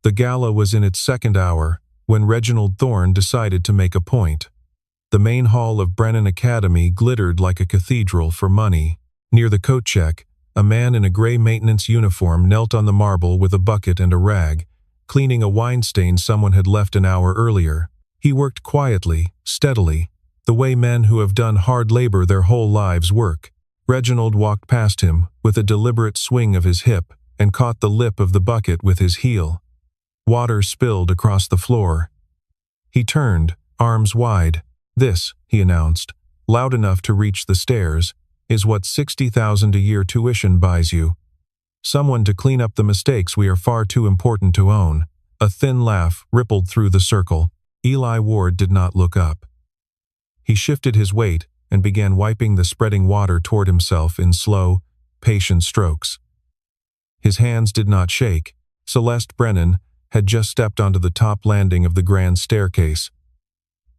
The gala was in its second hour when Reginald Thorne decided to make a point. The main hall of Brennan Academy glittered like a cathedral for money. Near the coat check, a man in a gray maintenance uniform knelt on the marble with a bucket and a rag, cleaning a wine stain someone had left an hour earlier. He worked quietly, steadily, the way men who have done hard labor their whole lives work. Reginald walked past him with a deliberate swing of his hip and caught the lip of the bucket with his heel. Water spilled across the floor. He turned, arms wide. "This," he announced, loud enough to reach the stairs, "is what $60,000 a year tuition buys you. Someone to clean up the mistakes we are far too important to own." A thin laugh rippled through the circle. Eli Ward did not look up. He shifted his weight and began wiping the spreading water toward himself in slow, patient strokes. His hands did not shake. Celeste Brennan had just stepped onto the top landing of the grand staircase.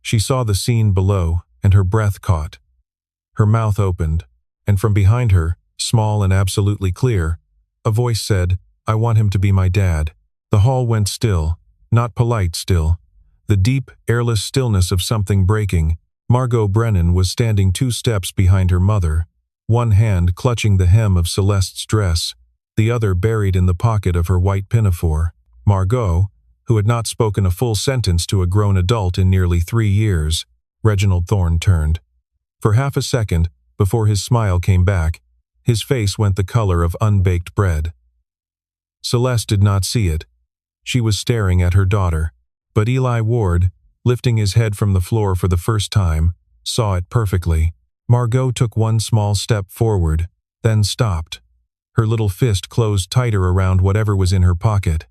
She saw the scene below, and her breath caught. Her mouth opened, and from behind her, small and absolutely clear, a voice said, "I want him to be my dad." The hall went still, not polite still. The deep, airless stillness of something breaking. Margot Brennan was standing 2 steps behind her mother, one hand clutching the hem of Celeste's dress, the other buried in the pocket of her white pinafore. Margot, who had not spoken a full sentence to a grown adult in nearly 3 years. Reginald Thorne turned. For half a second, before his smile came back, his face went the color of unbaked bread. Celeste did not see it. She was staring at her daughter. But Eli Ward, lifting his head from the floor for the first time, saw it perfectly. Margot took one small step forward, then stopped. Her little fist closed tighter around whatever was in her pocket.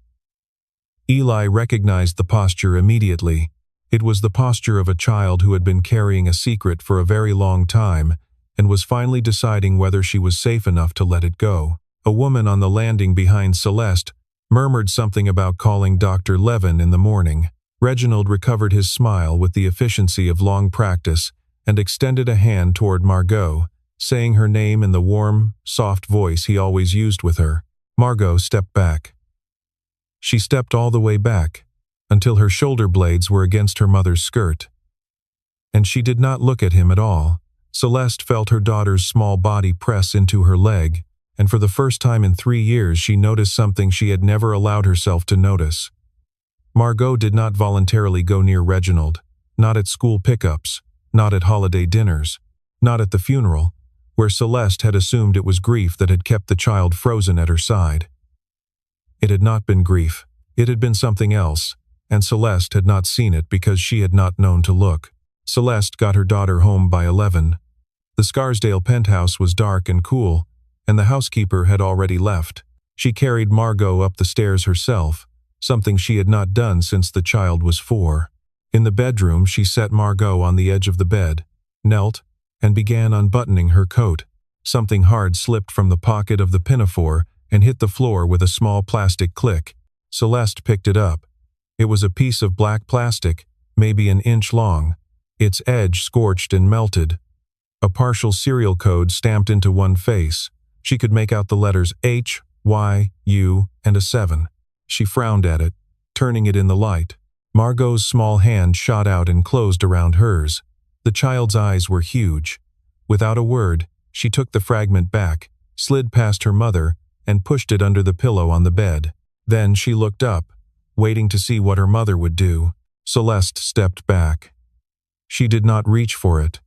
Eli recognized the posture immediately. It was the posture of a child who had been carrying a secret for a very long time and was finally deciding whether she was safe enough to let it go. A woman on the landing behind Celeste murmured something about calling Dr. Levin in the morning. Reginald recovered his smile with the efficiency of long practice and extended a hand toward Margot, saying her name in the warm, soft voice he always used with her. Margot stepped back. She stepped all the way back, until her shoulder blades were against her mother's skirt. And she did not look at him at all. Celeste felt her daughter's small body press into her leg, and for the first time in 3 years she noticed something she had never allowed herself to notice. Margot did not voluntarily go near Reginald, not at school pickups, not at holiday dinners, not at the funeral, where Celeste had assumed it was grief that had kept the child frozen at her side. It had not been grief. It had been something else, and Celeste had not seen it because she had not known to look. Celeste got her daughter home by 11. The Scarsdale penthouse was dark and cool, and the housekeeper had already left. She carried Margot up the stairs herself, something she had not done since the child was 4. In the bedroom, she set Margot on the edge of the bed, knelt, and began unbuttoning her coat. Something hard slipped from the pocket of the pinafore and hit the floor with a small plastic click. Celeste picked it up. It was a piece of black plastic, maybe an inch long, its edge scorched and melted. A partial serial code stamped into one face. She could make out the letters H, Y, U, and a 7. She frowned at it, turning it in the light. Margot's small hand shot out and closed around hers. The child's eyes were huge. Without a word, she took the fragment back, slid past her mother, and pushed it under the pillow on the bed. Then she looked up, waiting to see what her mother would do. Celeste stepped back. She did not reach for it.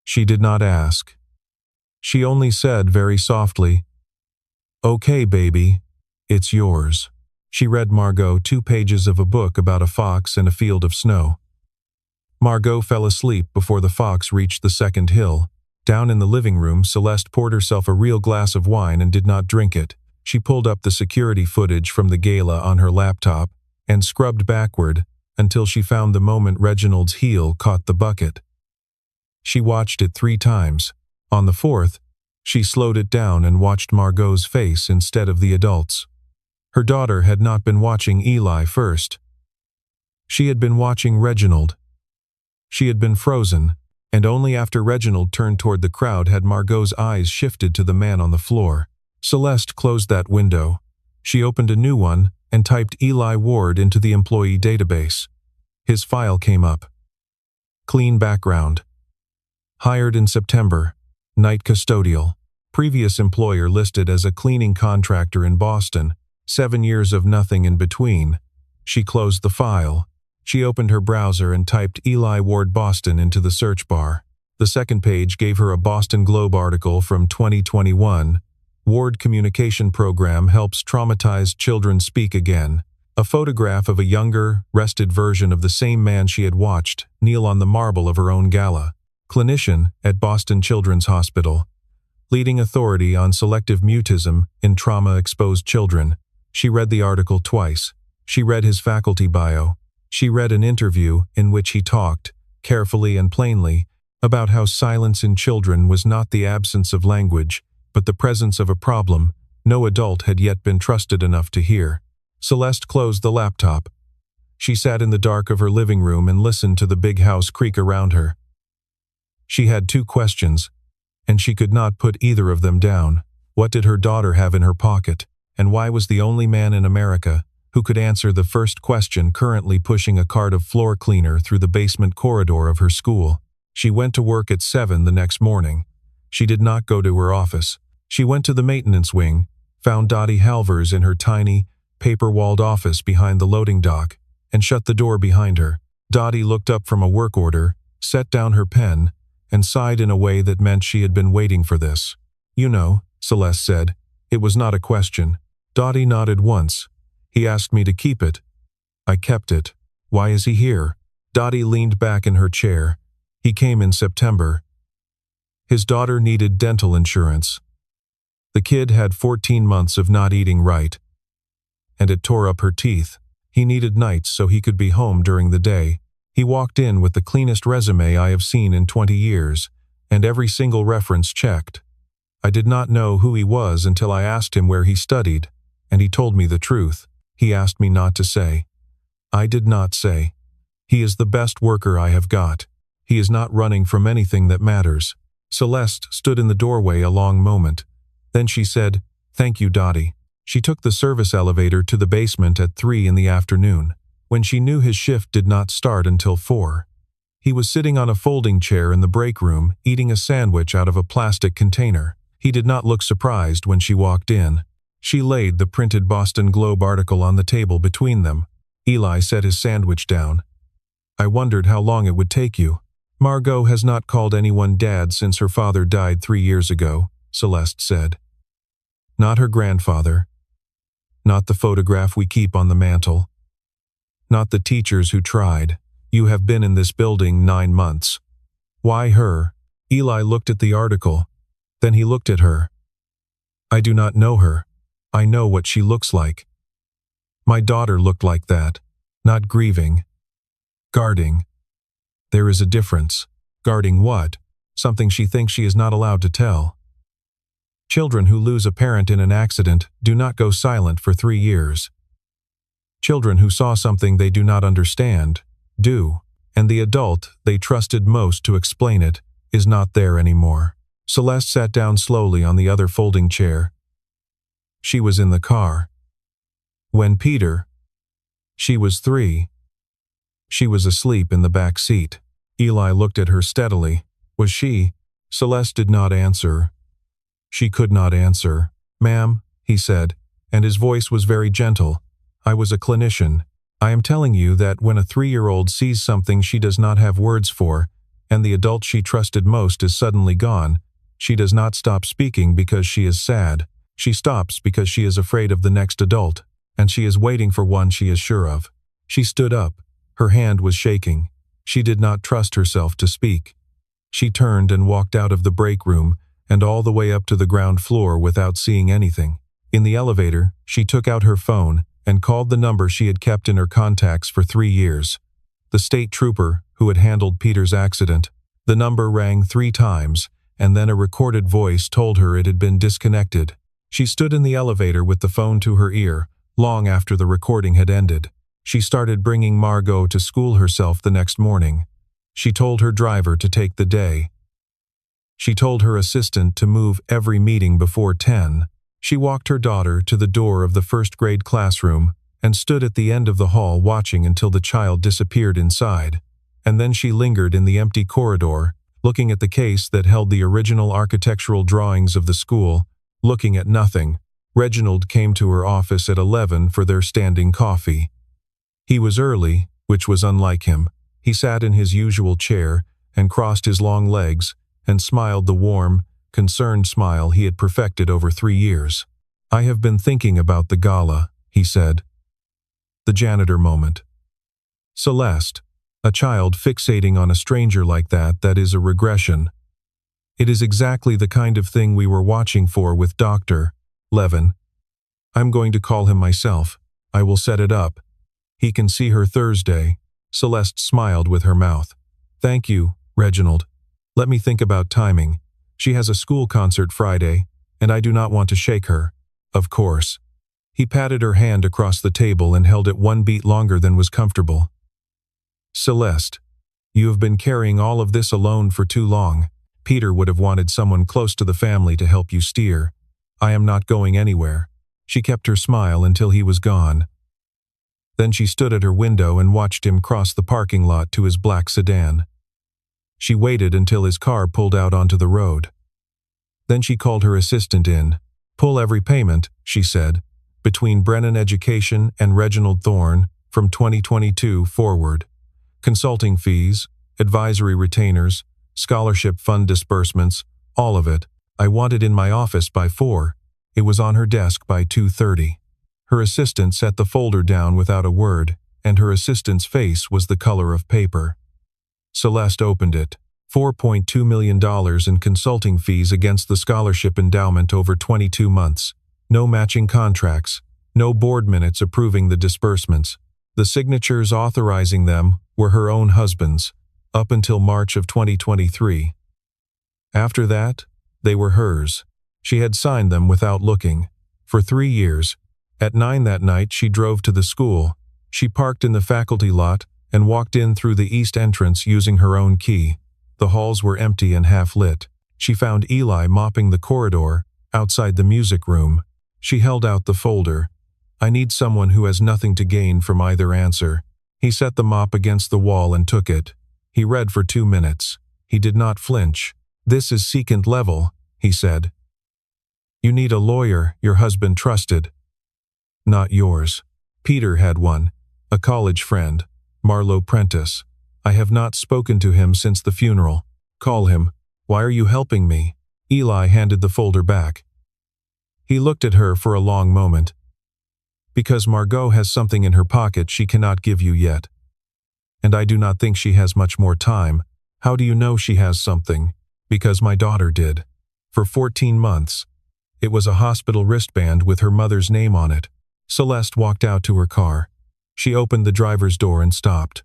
She did not ask. She only said very softly, "Okay, baby, it's yours." She read Margot 2 pages of a book about a fox and a field of snow. Margot fell asleep before the fox reached the second hill. Down in the living room, Celeste poured herself a real glass of wine and did not drink it. She pulled up the security footage from the gala on her laptop and scrubbed backward until she found the moment Reginald's heel caught the bucket. She watched it 3 times. On the 4th, she slowed it down and watched Margot's face instead of the adult's. Her daughter had not been watching Eli first. She had been watching Reginald. She had been frozen, and only after Reginald turned toward the crowd had Margot's eyes shifted to the man on the floor. Celeste closed that window. She opened a new one and typed Eli Ward into the employee database. His file came up. Clean background. Hired in September. Night custodial. Previous employer listed as a cleaning contractor in Boston. 7 years of nothing in between. She closed the file. She opened her browser and typed Eli Ward Boston into the search bar. The second page gave her a Boston Globe article from 2021. Ward Communication Program helps traumatized children speak again. A photograph of a younger, rested version of the same man she had watched kneel on the marble of her own gala. Clinician at Boston Children's Hospital. Leading authority on selective mutism in trauma-exposed children. She read the article twice. She read his faculty bio. She read an interview in which he talked, carefully and plainly, about how silence in children was not the absence of language, but the presence of a problem no adult had yet been trusted enough to hear. Celeste closed the laptop. She sat in the dark of her living room and listened to the big house creak around her. She had 2 questions, and she could not put either of them down. What did her daughter have in her pocket, and why was the only man in America who could answer the first question currently pushing a cart of floor cleaner through the basement corridor of her school? She went to work at 7 the next morning. She did not go to her office. She went to the maintenance wing, found Dottie Halvers in her tiny, paper-walled office behind the loading dock, and shut the door behind her. Dottie looked up from a work order, set down her pen, and sighed in a way that meant she had been waiting for this. "You know," Celeste said. It was not a question. Dottie nodded once. "He asked me to keep it. I kept it. Why is he here?" Dottie leaned back in her chair. "He came in September. His daughter needed dental insurance. The kid had 14 months of not eating right, and it tore up her teeth. He needed nights so he could be home during the day. He walked in with the cleanest resume I have seen in 20 years, and every single reference checked. I did not know who he was until I asked him where he studied, and he told me the truth. He asked me not to say. I did not say. He is the best worker I have got. He is not running from anything that matters." Celeste stood in the doorway a long moment. Then she said, "Thank you, Dottie." She took the service elevator to the basement at 3 in the afternoon, when she knew his shift did not start until 4. He was sitting on a folding chair in the break room, eating a sandwich out of a plastic container. He did not look surprised when she walked in. She laid the printed Boston Globe article on the table between them. Eli set his sandwich down. "I wondered how long it would take you." "Margot has not called anyone dad since her father died 3 years ago," Celeste said. "Not her grandfather. Not the photograph we keep on the mantle. Not the teachers who tried. You have been in this building 9 months. Why her?" Eli looked at the article. Then he looked at her. "I do not know her. I know what she looks like. My daughter looked like that. Not grieving. Guarding. There is a difference. Guarding what? Something she thinks she is not allowed to tell. Children who lose a parent in an accident do not go silent for 3 years. Children who saw something they do not understand do, and the adult they trusted most to explain it is not there anymore." Celeste sat down slowly on the other folding chair. She was in the car. When Peter. She was 3. She was asleep in the back seat. Eli looked at her steadily. Was she? Celeste did not answer. She could not answer. "Ma'am," he said, and his voice was very gentle. "I was a clinician. I am telling you that when a 3-year-old sees something she does not have words for, and the adult she trusted most is suddenly gone, she does not stop speaking because she is sad. She stops because she is afraid of the next adult, and she is waiting for one she is sure of." She stood up. Her hand was shaking. She did not trust herself to speak. She turned and walked out of the break room and all the way up to the ground floor without seeing anything. In the elevator, she took out her phone and called the number she had kept in her contacts for 3 years. The state trooper who had handled Peter's accident. The number rang 3 times, and then a recorded voice told her it had been disconnected. She stood in the elevator with the phone to her ear, long after the recording had ended. She started bringing Margot to school herself the next morning. She told her driver to take the day. She told her assistant to move every meeting before 10. She walked her daughter to the door of the first-grade classroom and stood at the end of the hall watching until the child disappeared inside. And then she lingered in the empty corridor, looking at the case that held the original architectural drawings of the school, looking at nothing. Reginald came to her office at 11 for their standing coffee. He was early, which was unlike him. He sat in his usual chair and crossed his long legs and smiled the warm, concerned smile he had perfected over 3 years. "I have been thinking about the gala," he said. The janitor moment. Celeste, a child fixating on a stranger like that is a regression. It is exactly the kind of thing we were watching for with Dr. Levin. I'm going to call him myself. I will set it up. He can see her Thursday. Celeste smiled with her mouth. Thank you, Reginald. Let me think about timing. She has a school concert Friday, and I do not want to shake her. Of course. He patted her hand across the table and held it 1 beat longer than was comfortable. Celeste, you have been carrying all of this alone for too long. Peter would have wanted someone close to the family to help you steer. I am not going anywhere. She kept her smile until he was gone. Then she stood at her window and watched him cross the parking lot to his black sedan. She waited until his car pulled out onto the road. Then she called her assistant in. Pull every payment, she said, between Brennan Education and Reginald Thorne from 2022 forward. Consulting fees, advisory retainers, scholarship fund disbursements, all of it. I want it in my office by 4. It was on her desk by 2:30. Her assistant set the folder down without a word, and her assistant's face was the color of paper. Celeste opened it. $4.2 million in consulting fees against the scholarship endowment over 22 months. No matching contracts. No board minutes approving the disbursements. The signatures authorizing them were her own husband's, up until March of 2023. After that, they were hers. She had signed them without looking. For 3 years. At 9 that night she drove to the school. She parked in the faculty lot and walked in through the east entrance using her own key. The halls were empty and half-lit. She found Eli mopping the corridor, outside the music room. She held out the folder. I need someone who has nothing to gain from either answer. He set the mop against the wall and took it. He read for 2 minutes. He did not flinch. This is second level, he said. You need a lawyer your husband trusted. Not yours. Peter had one. A college friend. Marlowe Prentice. I have not spoken to him since the funeral. Call him. Why are you helping me? Eli handed the folder back. He looked at her for a long moment. Because Margot has something in her pocket she cannot give you yet. And I do not think she has much more time. How do you know she has something? Because my daughter did. For 14 months. It was a hospital wristband with her mother's name on it. Celeste walked out to her car. She opened the driver's door and stopped.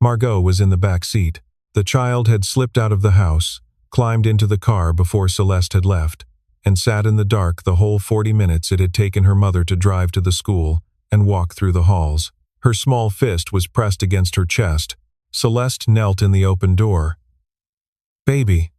Margot was in the back seat. The child had slipped out of the house, climbed into the car before Celeste had left, and sat in the dark the whole 40 minutes it had taken her mother to drive to the school and walk through the halls. Her small fist was pressed against her chest. Celeste knelt in the open door. Baby.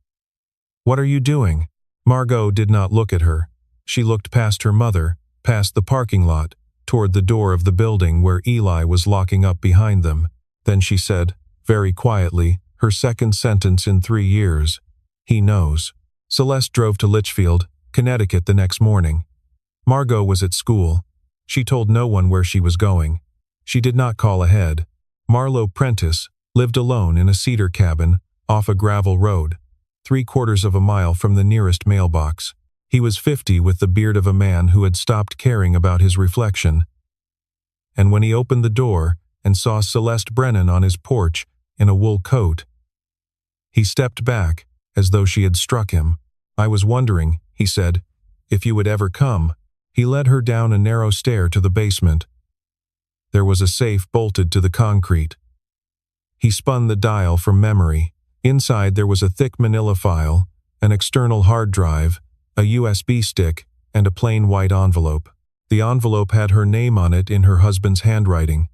What are you doing? Margot did not look at her. She looked past her mother, past the parking lot, toward the door of the building where Eli was locking up behind them. Then she said, very quietly, her second sentence in 3 years. He knows. Celeste drove to Litchfield, Connecticut the next morning. Margot was at school. She told no one where she was going. She did not call ahead. Marlowe Prentice lived alone in a cedar cabin off a gravel road, 3/4 of a mile from the nearest mailbox. He was 50 with the beard of a man who had stopped caring about his reflection. And when he opened the door and saw Celeste Brennan on his porch in a wool coat, he stepped back as though she had struck him. I was wondering, he said, if you would ever come. He led her down a narrow stair to the basement. There was a safe bolted to the concrete. He spun the dial from memory. Inside there was a thick manila file, an external hard drive, a USB stick, and a plain white envelope. The envelope had her name on it in her husband's handwriting.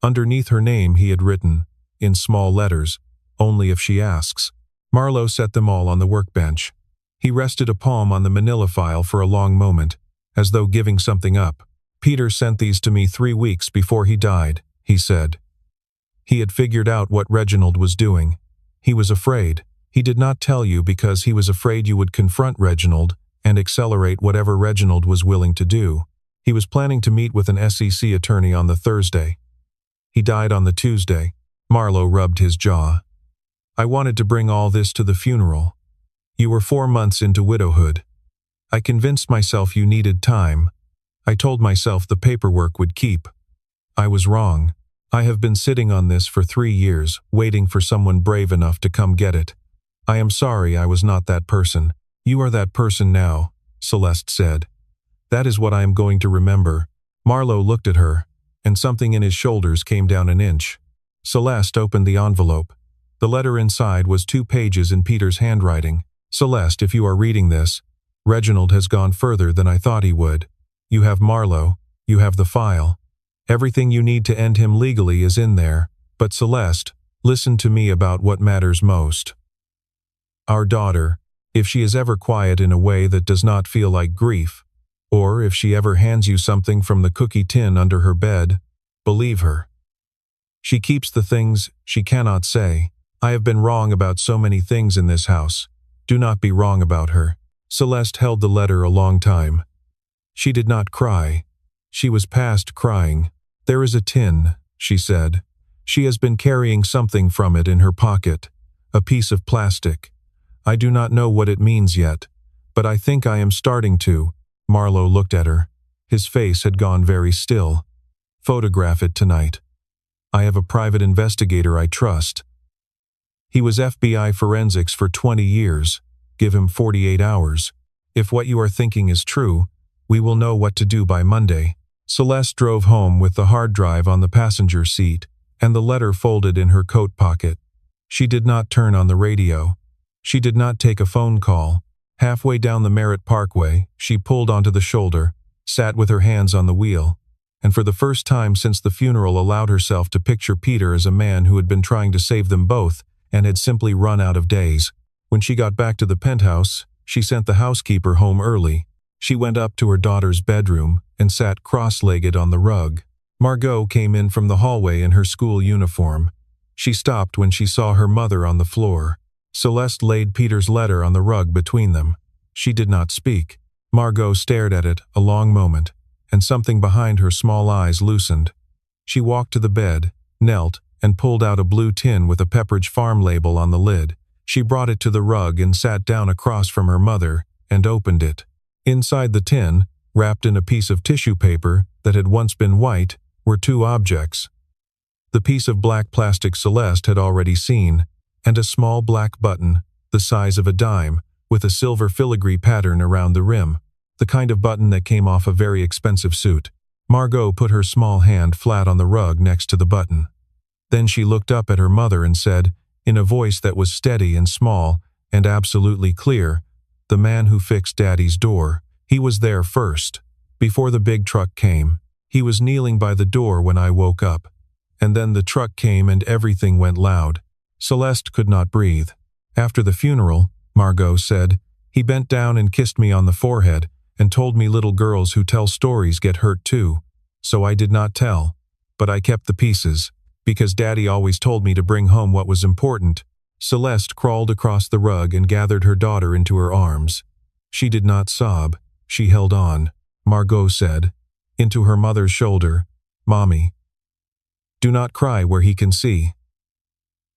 Underneath her name he had written, in small letters, only if she asks. Marlowe set them all on the workbench. He rested a palm on the manila file for a long moment, as though giving something up. Peter sent these to me 3 weeks before he died, he said. He had figured out what Reginald was doing. He was afraid. He did not tell you because he was afraid you would confront Reginald and accelerate whatever Reginald was willing to do. He was planning to meet with an SEC attorney on the Thursday. He died on the Tuesday. Marlowe rubbed his jaw. I wanted to bring all this to the funeral. You were 4 months into widowhood. I convinced myself you needed time. I told myself the paperwork would keep. I was wrong. I have been sitting on this for 3 years, waiting for someone brave enough to come get it. I am sorry I was not that person. You are that person now, Celeste said. That is what I am going to remember. Marlowe looked at her, and something in his shoulders came down an inch. Celeste opened the envelope. The letter inside was 2 pages in Peter's handwriting. Celeste, if you are reading this, Reginald has gone further than I thought he would. You have Marlowe. You have the file. Everything you need to end him legally is in there. But Celeste, listen to me about what matters most. Our daughter, if she is ever quiet in a way that does not feel like grief, or if she ever hands you something from the cookie tin under her bed, believe her. She keeps the things she cannot say. I have been wrong about so many things in this house. Do not be wrong about her. Celeste held the letter a long time. She did not cry. She was past crying. There is a tin, she said. She has been carrying something from it in her pocket, a piece of plastic. I do not know what it means yet, but I think I am starting to. Marlowe looked at her. His face had gone very still. Photograph it tonight. I have a private investigator I trust. He was FBI forensics for 20 years. Give him 48 hours. If what you are thinking is true, we will know what to do by Monday. Celeste drove home with the hard drive on the passenger seat and the letter folded in her coat pocket. She did not turn on the radio. She did not take a phone call. Halfway down the Merritt Parkway, she pulled onto the shoulder, sat with her hands on the wheel, and for the first time since the funeral allowed herself to picture Peter as a man who had been trying to save them both and had simply run out of days. When she got back to the penthouse, she sent the housekeeper home early. She went up to her daughter's bedroom and sat cross-legged on the rug. Margot came in from the hallway in her school uniform. She stopped when she saw her mother on the floor. Celeste laid Peter's letter on the rug between them. She did not speak. Margot stared at it a long moment, and something behind her small eyes loosened. She walked to the bed, knelt, and pulled out a blue tin with a Pepperidge Farm label on the lid. She brought it to the rug and sat down across from her mother and opened it. Inside the tin, wrapped in a piece of tissue paper that had once been white, were 2 objects. The piece of black plastic Celeste had already seen, and a small black button, the size of a dime, with a silver filigree pattern around the rim, the kind of button that came off a very expensive suit. Margot put her small hand flat on the rug next to the button. Then she looked up at her mother and said, in a voice that was steady and small and absolutely clear, "The man who fixed Daddy's door. He was there first, before the big truck came. He was kneeling by the door when I woke up. And then the truck came and everything went loud." Celeste could not breathe. After the funeral, Margot said, "He bent down and kissed me on the forehead and told me little girls who tell stories get hurt too. So I did not tell, but I kept the pieces, because Daddy always told me to bring home what was important." Celeste crawled across the rug and gathered her daughter into her arms. She did not sob. She held on. Margot said, into her mother's shoulder, "Mommy, do not cry where he can see.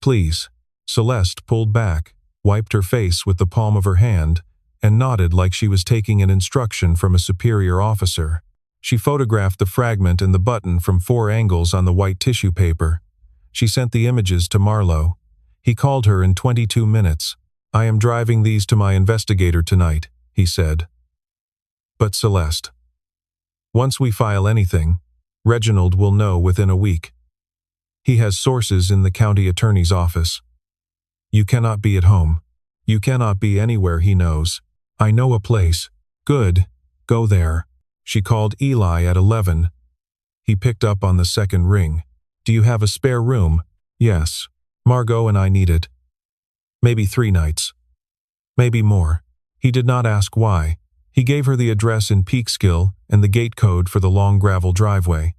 Please." Celeste pulled back, wiped her face with the palm of her hand, and nodded like she was taking an instruction from a superior officer. She photographed the fragment and the button from 4 angles on the white tissue paper. She sent the images to Marlowe. He called her in 22 minutes. "I am driving these to my investigator tonight," he said. "But Celeste, once we file anything, Reginald will know within a week. He has sources in the county attorney's office. You cannot be at home. You cannot be anywhere he knows. I know a place." "Good. Go there." She called Eli at 11. He picked up on the second ring. "Do you have a spare room?" "Yes. Margot and I need it. Maybe 3 nights. Maybe more." He did not ask why. He gave her the address in Peekskill and the gate code for the long gravel driveway.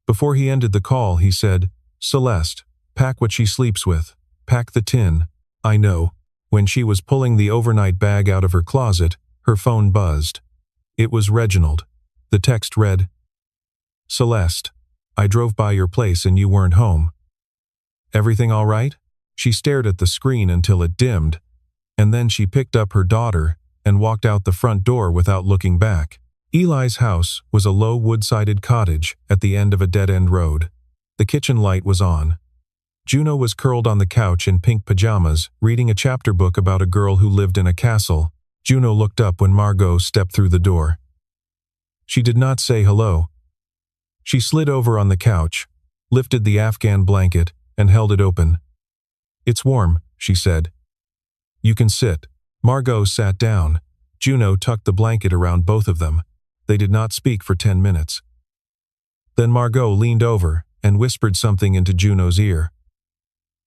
Before he ended the call, he said, "Celeste, pack what she sleeps with. Pack the tin." "I know." When she was pulling the overnight bag out of her closet, her phone buzzed. It was Reginald. The text read, "Celeste, I drove by your place and you weren't home. Everything all right?" She stared at the screen until it dimmed, and then she picked up her daughter and walked out the front door without looking back. Eli's house was a low wood-sided cottage at the end of a dead-end road. The kitchen light was on. Juno was curled on the couch in pink pajamas, reading a chapter book about a girl who lived in a castle. Juno looked up when Margot stepped through the door. She did not say hello. She slid over on the couch, lifted the Afghan blanket, and held it open. "It's warm," she said. "You can sit." Margot sat down. Juno tucked the blanket around both of them. They did not speak for 10 minutes. Then Margot leaned over and whispered something into Juno's ear.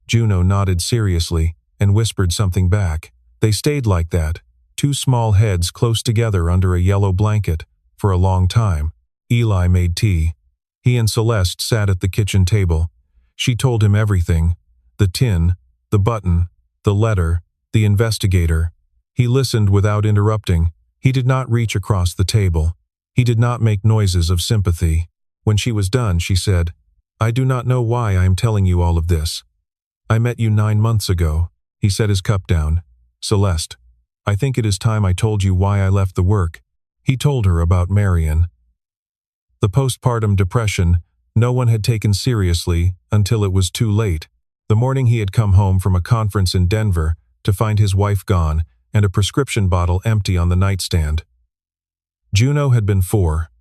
Juno nodded seriously and whispered something back. They stayed like that, two small heads close together under a yellow blanket, for a long time. Eli made tea. He and Celeste sat at the kitchen table. She told him everything: the tin, the button, the letter, the investigator. He listened without interrupting. He did not reach across the table. He did not make noises of sympathy. When she was done, she said, "I do not know why I am telling you all of this. I met you 9 months ago." He set his cup down. "Celeste, I think it is time I told you why I left the work." He told her about Marion. The postpartum depression no one had taken seriously until it was too late. The morning he had come home from a conference in Denver to find his wife gone and a prescription bottle empty on the nightstand. Juno had been 4.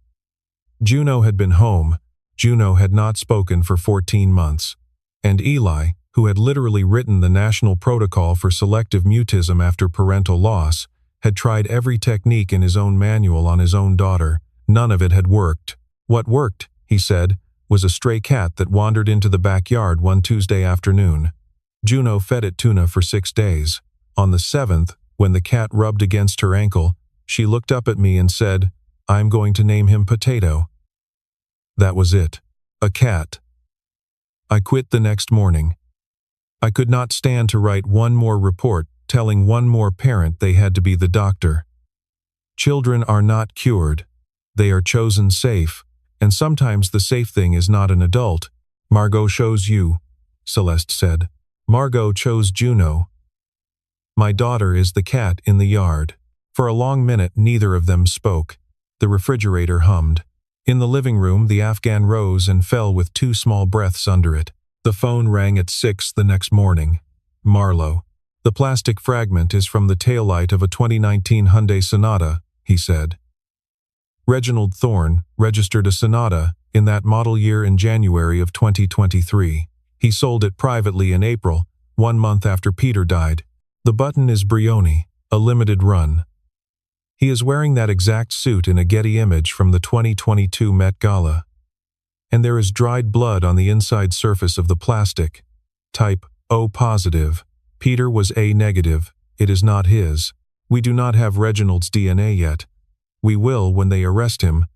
Juno had been home. Juno had not spoken for 14 months. And Eli, who had literally written the national protocol for selective mutism after parental loss, had tried every technique in his own manual on his own daughter. None of it had worked. What worked, he said, was a stray cat that wandered into the backyard one Tuesday afternoon. Juno fed it tuna for 6 days. On the 7th, when the cat rubbed against her ankle, she looked up at me and said, "I'm going to name him Potato." That was it. A cat. I quit the next morning. I could not stand to write one more report telling one more parent they had to be the doctor. Children are not cured. They are chosen safe, and sometimes the safe thing is not an adult. "Margot chose you," Celeste said. Margot chose Juno. "My daughter is the cat in the yard." For a long minute, neither of them spoke. The refrigerator hummed. In the living room, the Afghan rose and fell with 2 small breaths under it. The phone rang at 6 the next morning. Marlowe. "The plastic fragment is from the taillight of a 2019 Hyundai Sonata," he said. Reginald Thorne registered a Sonata in that model year in January of 2023. He sold it privately in April, 1 month after Peter died. The button is Brioni, a limited run. He is wearing that exact suit in a Getty image from the 2022 Met Gala. And there is dried blood on the inside surface of the plastic. Type O positive. Peter was A negative. It is not his. We do not have Reginald's DNA yet. We will when they arrest him.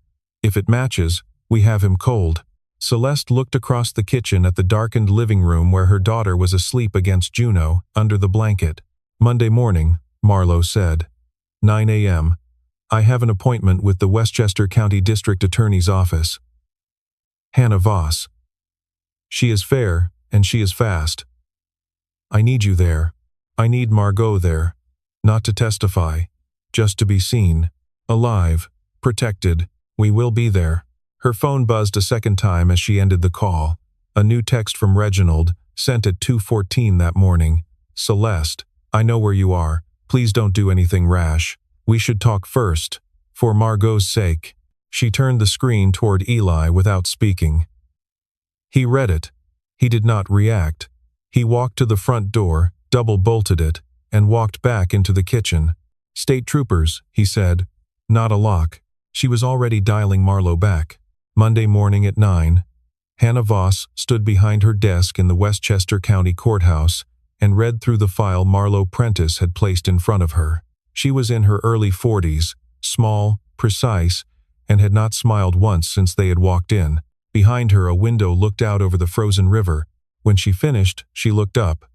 If it matches, we have him cold. Celeste looked across the kitchen at the darkened living room where her daughter was asleep against Juno, under the blanket. "Monday morning," Marlowe said. 9 a.m. I have an appointment with the Westchester County District Attorney's Office. Hannah Voss. She is fair, and she is fast. I need you there. I need Margot there. Not to testify. Just to be seen. Alive. Protected. We will be there. Her phone buzzed a second time as she ended the call. A new text from Reginald, sent at 2:14 that morning. "Celeste, I know where you are. Please don't do anything rash. We should talk first. For Margot's sake." She turned the screen toward Eli without speaking. He read it. He did not react. He walked to the front door, double-bolted it, and walked back into the kitchen. "State troopers," he said. Not a lock. She was already dialing Marlowe back. Monday morning at 9. Hannah Voss stood behind her desk in the Westchester County Courthouse and read through the file Marlowe Prentice had placed in front of her. She was in her early 40s, small, precise, and had not smiled once since they had walked in. Behind her, a window looked out over the frozen river. When she finished, she looked up.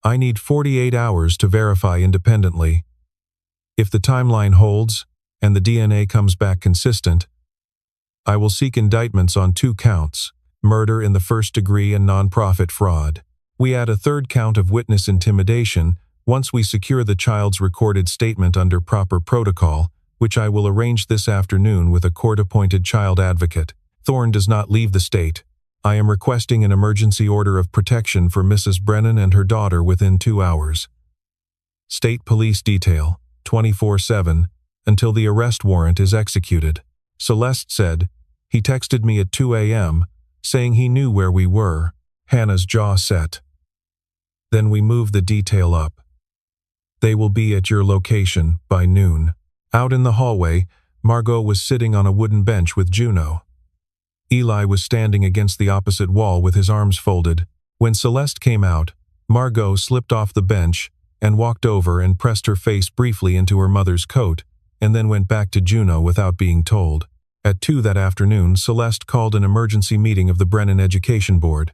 I need 48 hours to verify independently. If the timeline holds, and the DNA comes back consistent, I will seek indictments on 2 counts, murder in the first degree and nonprofit fraud. We add a 3rd count of witness intimidation once we secure the child's recorded statement under proper protocol, which I will arrange this afternoon with a court-appointed child advocate. Thorne does not leave the state. I am requesting an emergency order of protection for Mrs. Brennan and her daughter within 2 hours. State Police Detail, 24/7, until the arrest warrant is executed. Celeste said, he texted me at 2 a.m., saying he knew where we were. Hannah's jaw set. Then we move the detail up. They will be at your location by noon. Out in the hallway, Margot was sitting on a wooden bench with Juno. Eli was standing against the opposite wall with his arms folded. When Celeste came out, Margot slipped off the bench and walked over and pressed her face briefly into her mother's coat, and then went back to Juno without being told. At 2 that afternoon, Celeste called an emergency meeting of the Brennan Education Board.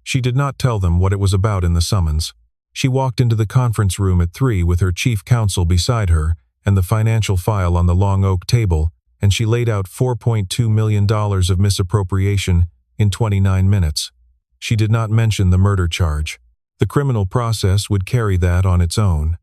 She did not tell them what it was about in the summons. She walked into the conference room at 3 with her chief counsel beside her and the financial file on the long oak table, and she laid out $4.2 million of misappropriation in 29 minutes. She did not mention the murder charge. The criminal process would carry that on its own.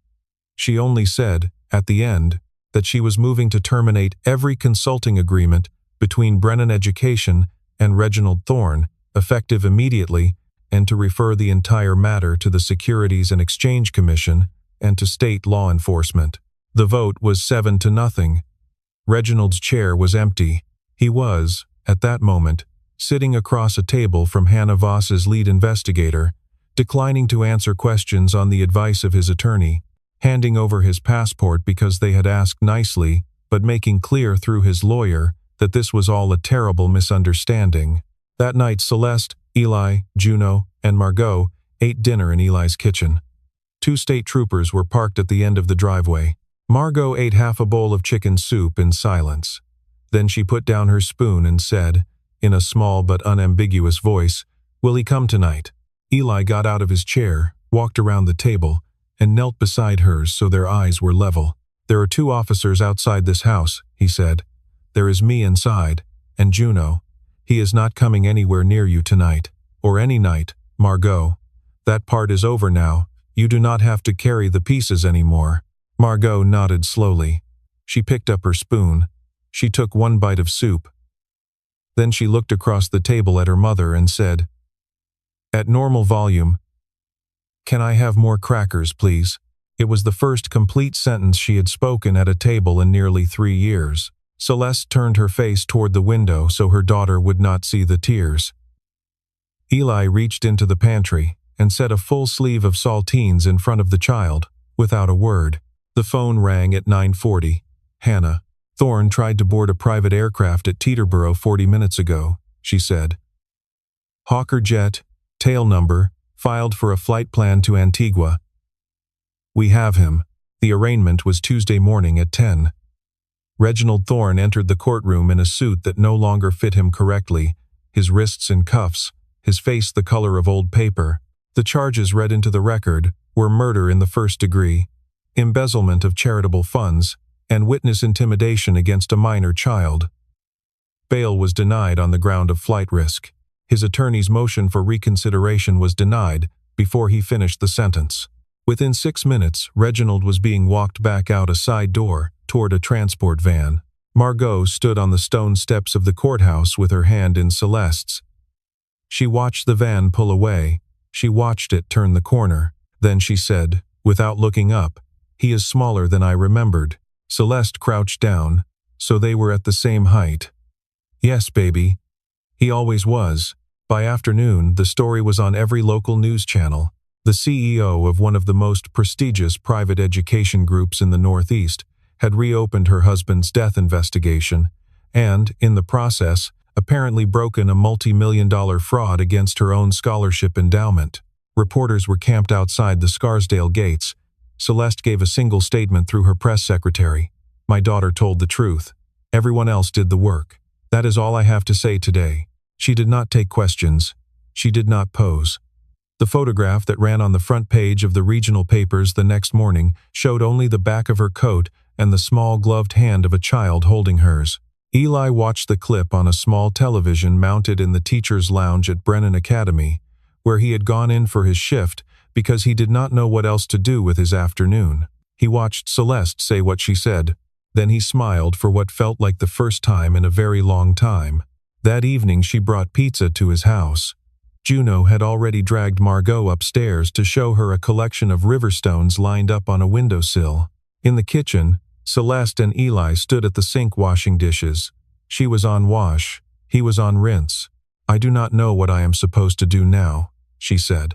She only said, at the end, that she was moving to terminate every consulting agreement between Brennan Education and Reginald Thorne, effective immediately, and to refer the entire matter to the Securities and Exchange Commission and to state law enforcement. The vote was 7-0. Reginald's chair was empty. He was, at that moment, sitting across a table from Hannah Voss's lead investigator, declining to answer questions on the advice of his attorney, handing over his passport because they had asked nicely, but making clear through his lawyer that this was all a terrible misunderstanding. That night, Celeste, Eli, Juno, and Margot ate dinner in Eli's kitchen. 2 state troopers were parked at the end of the driveway. Margot ate half a bowl of chicken soup in silence. Then she put down her spoon and said, in a small but unambiguous voice, "Will he come tonight?" Eli got out of his chair, walked around the table, and knelt beside hers so their eyes were level. "There are 2 officers outside this house," he said. "There is me inside, and Juno. He is not coming anywhere near you tonight, or any night, Margot. That part is over now. You do not have to carry the pieces anymore." Margot nodded slowly. She picked up her spoon. She took 1 bite of soup. Then she looked across the table at her mother and said, "At normal volume, can I have more crackers, please?" It was the first complete sentence she had spoken at a table in nearly 3 years. Celeste turned her face toward the window so her daughter would not see the tears. Eli reached into the pantry and set a full sleeve of saltines in front of the child, without a word. The phone rang at 9:40. "Hannah, Thorne tried to board a private aircraft at Teterboro 40 minutes ago," she said. "Hawker jet, tail number, filed for a flight plan to Antigua. We have him." The arraignment was Tuesday morning at 10. Reginald Thorne entered the courtroom in a suit that no longer fit him correctly, his wrists in cuffs, his face the color of old paper. The charges read into the record were murder in the first degree, embezzlement of charitable funds, and witness intimidation against a minor child. Bail was denied on the ground of flight risk. His attorney's motion for reconsideration was denied before he finished the sentence. Within 6 minutes, Reginald was being walked back out a side door toward a transport van. Margot stood on the stone steps of the courthouse with her hand in Celeste's. She watched the van pull away. She watched it turn the corner. Then she said, without looking up, "He is smaller than I remembered." Celeste crouched down, so they were at the same height. "Yes, baby. He always was." By afternoon, the story was on every local news channel. The CEO of one of the most prestigious private education groups in the Northeast had reopened her husband's death investigation and, in the process, apparently broken a multi-million-dollar fraud against her own scholarship endowment. Reporters were camped outside the Scarsdale gates. Celeste gave a single statement through her press secretary. My daughter told the truth. Everyone else did the work. That is all I have to say today. She did not take questions. She did not pose. The photograph that ran on the front page of the regional papers the next morning showed only the back of her coat and the small gloved hand of a child holding hers. Eli watched the clip on a small television mounted in the teacher's lounge at Brennan Academy, where he had gone in for his shift because he did not know what else to do with his afternoon. He watched Celeste say what she said. Then he smiled for what felt like the first time in a very long time. That evening she brought pizza to his house. Juno had already dragged Margot upstairs to show her a collection of river stones lined up on a windowsill. In the kitchen, Celeste and Eli stood at the sink washing dishes. She was on wash. He was on rinse. "I do not know what I am supposed to do now," she said.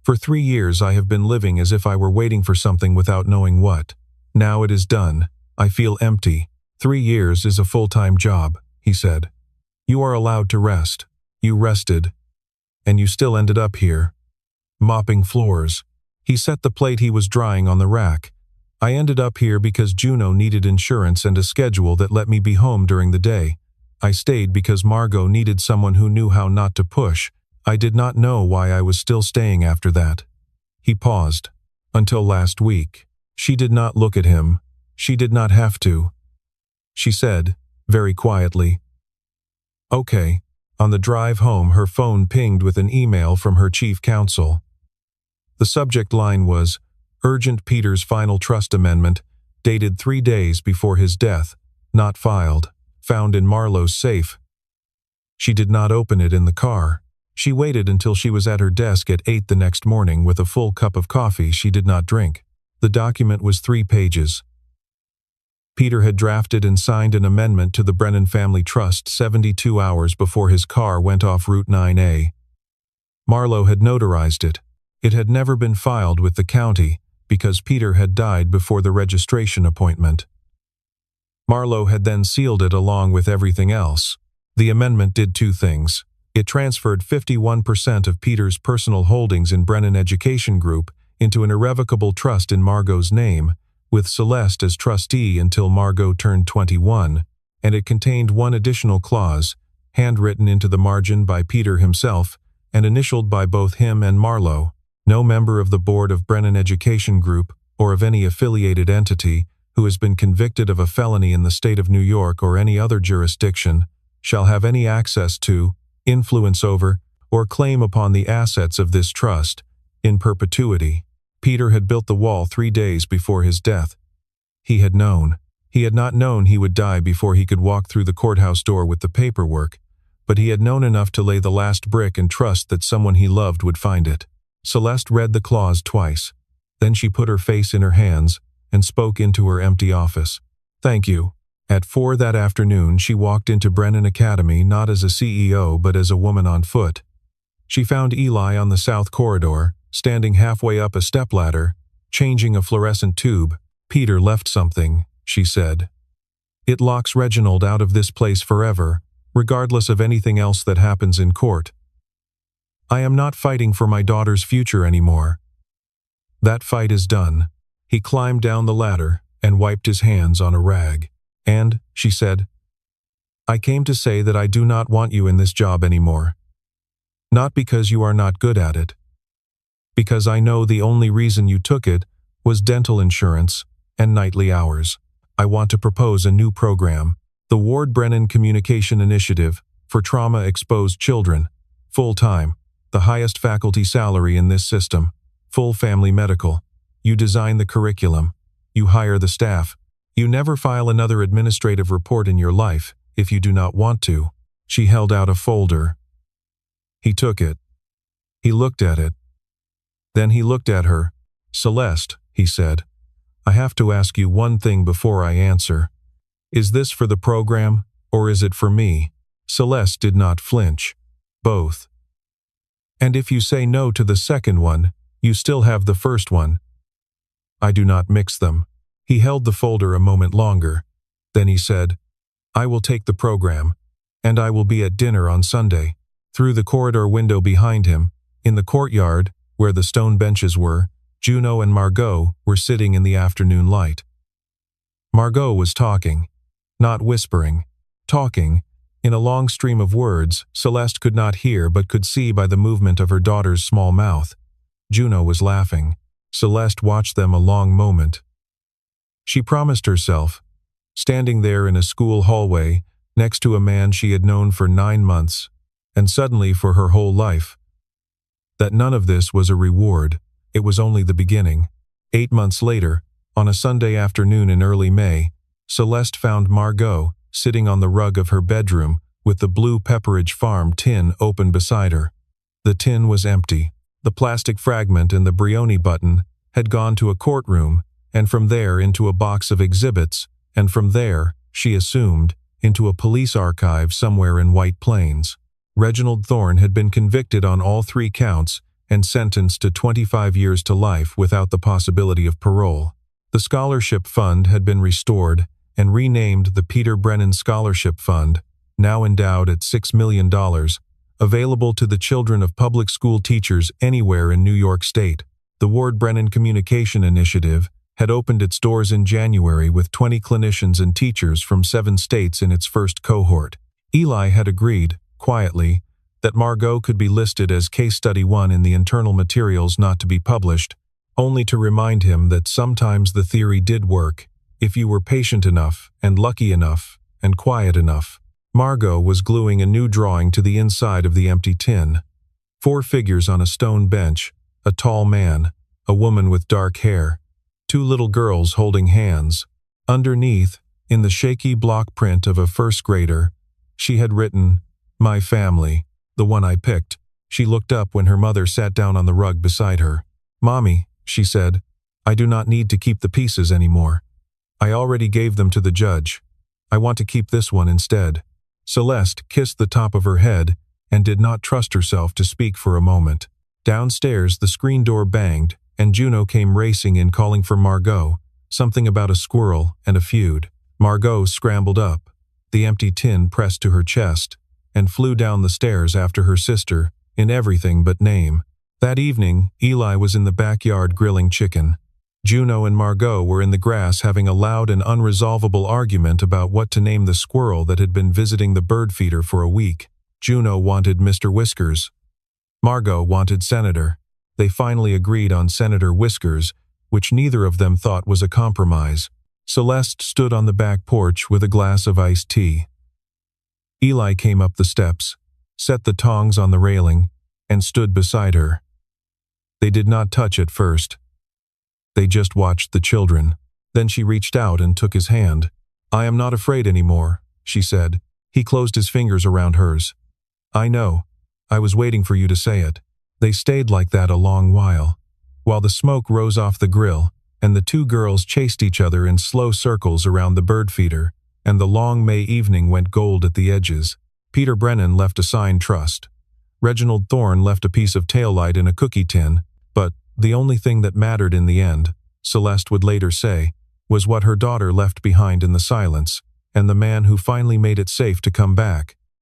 "For 3 years I have been living as if I were waiting for something without knowing what. Now it is done. I feel empty. 3 years is a full-time job," he said. "You are allowed to rest. You rested. And you still ended up here. Mopping floors." He set the plate he was drying on the rack. "I ended up here because Juno needed insurance and a schedule that let me be home during the day. I stayed because Margot needed someone who knew how not to push. I did not know why I was still staying after that." He paused. "Until last week." She did not look at him. She did not have to. She said, very quietly, "Okay." On the drive home, her phone pinged with an email from her chief counsel. The subject line was, "Urgent Peter's final trust amendment, dated 3 days before his death, not filed, found in Marlowe's safe." She did not open it in the car. She waited until she was at her desk at 8 the next morning with a full cup of coffee she did not drink. The document was 3 pages. Peter had drafted and signed an amendment to the Brennan Family Trust 72 hours before his car went off Route 9A. Marlowe had notarized it. It had never been filed with the county because Peter had died before the registration appointment. Marlowe had then sealed it along with everything else. The amendment did 2 things. It transferred 51% of Peter's personal holdings in Brennan Education Group into an irrevocable trust in Margot's name, with Celeste as trustee until Margot turned 21, and it contained 1 additional clause, handwritten into the margin by Peter himself and initialed by both him and Marlowe. No member of the board of Brennan Education Group or of any affiliated entity who has been convicted of a felony in the state of New York or any other jurisdiction shall have any access to, influence over, or claim upon the assets of this trust in perpetuity. Peter had built the wall 3 days before his death. He had known. He had not known he would die before he could walk through the courthouse door with the paperwork, but he had known enough to lay the last brick and trust that someone he loved would find it. Celeste read the clause twice. Then she put her face in her hands and spoke into her empty office. "Thank you." At 4 that afternoon, she walked into Brennan Academy not as a CEO but as a woman on foot. She found Eli on the south corridor, standing halfway up a stepladder, changing a fluorescent tube. "Peter left something," she said. "It locks Reginald out of this place forever, regardless of anything else that happens in court. I am not fighting for my daughter's future anymore. That fight is done." He climbed down the ladder and wiped his hands on a rag. "And," she said, "I came to say that I do not want you in this job anymore. Not because you are not good at it. Because I know the only reason you took it was dental insurance and nightly hours. I want to propose a new program, the Ward Brennan Communication Initiative for Trauma-Exposed Children, full-time, the highest faculty salary in this system, full family medical. You design the curriculum. You hire the staff. You never file another administrative report in your life if you do not want to." She held out a folder. He took it. He looked at it. Then he looked at her. "Celeste," he said, "I have to ask you one thing before I answer. Is this for the program, or is it for me?" Celeste did not flinch. "Both. And if you say no to the second one, you still have the first one. I do not mix them." He held the folder a moment longer. Then he said, "I will take the program, and I will be at dinner on Sunday." Through the corridor window behind him, in the courtyard, where the stone benches were, Juno and Margot were sitting in the afternoon light. Margot was talking, not whispering, talking. In a long stream of words Celeste could not hear but could see by the movement of her daughter's small mouth. Juno was laughing. Celeste watched them a long moment. She promised herself, standing there in a school hallway, next to a man she had known for 9 months, and suddenly for her whole life, that none of this was a reward. It was only the beginning. 8 months later, on a Sunday afternoon in early May, Celeste found Margot sitting on the rug of her bedroom with the blue Pepperidge Farm tin open beside her. The tin was empty. The plastic fragment and the Brioni button had gone to a courtroom, and from there into a box of exhibits, and from there, she assumed, into a police archive somewhere in White Plains. Reginald Thorne had been convicted on all 3 counts and sentenced to 25 years to life without the possibility of parole. The scholarship fund had been restored and renamed the Peter Brennan Scholarship Fund, now endowed at $6 million, available to the children of public school teachers anywhere in New York State. The Ward Brennan Communication Initiative had opened its doors in January with 20 clinicians and teachers from 7 states in its first cohort. Eli had agreed, quietly, that Margot could be listed as Case Study 1 in the internal materials not to be published, only to remind him that sometimes the theory did work, if you were patient enough, and lucky enough, and quiet enough. Margot was gluing a new drawing to the inside of the empty tin. 4 figures on a stone bench, a tall man, a woman with dark hair, 2 little girls holding hands. Underneath, in the shaky block print of a first grader, she had written, "My family, the one I picked." She looked up when her mother sat down on the rug beside her. "Mommy," she said, "I do not need to keep the pieces anymore. I already gave them to the judge. I want to keep this one instead." Celeste kissed the top of her head and did not trust herself to speak for a moment. Downstairs the screen door banged, and Juno came racing in calling for Margot, something about a squirrel and a feud. Margot scrambled up, the empty tin pressed to her chest, and flew down the stairs after her sister, in everything but name. That evening, Eli was in the backyard grilling chicken. Juno and Margot were in the grass having a loud and unresolvable argument about what to name the squirrel that had been visiting the bird feeder for a week. Juno wanted Mr. Whiskers. Margot wanted Senator. They finally agreed on Senator Whiskers, which neither of them thought was a compromise. Celeste stood on the back porch with a glass of iced tea. Eli came up the steps, set the tongs on the railing, and stood beside her. They did not touch at first. They just watched the children. Then she reached out and took his hand. "I am not afraid anymore," she said. He closed his fingers around hers. "I know. I was waiting for you to say it." They stayed like that a long while the smoke rose off the grill, and the 2 girls chased each other in slow circles around the bird feeder, and the long May evening went gold at the edges. Peter Brennan left a signed trust. Reginald Thorne left a piece of taillight in a cookie tin, but the only thing that mattered in the end, Celeste would later say, was what her daughter left behind in the silence, and the man who finally made it safe to come back.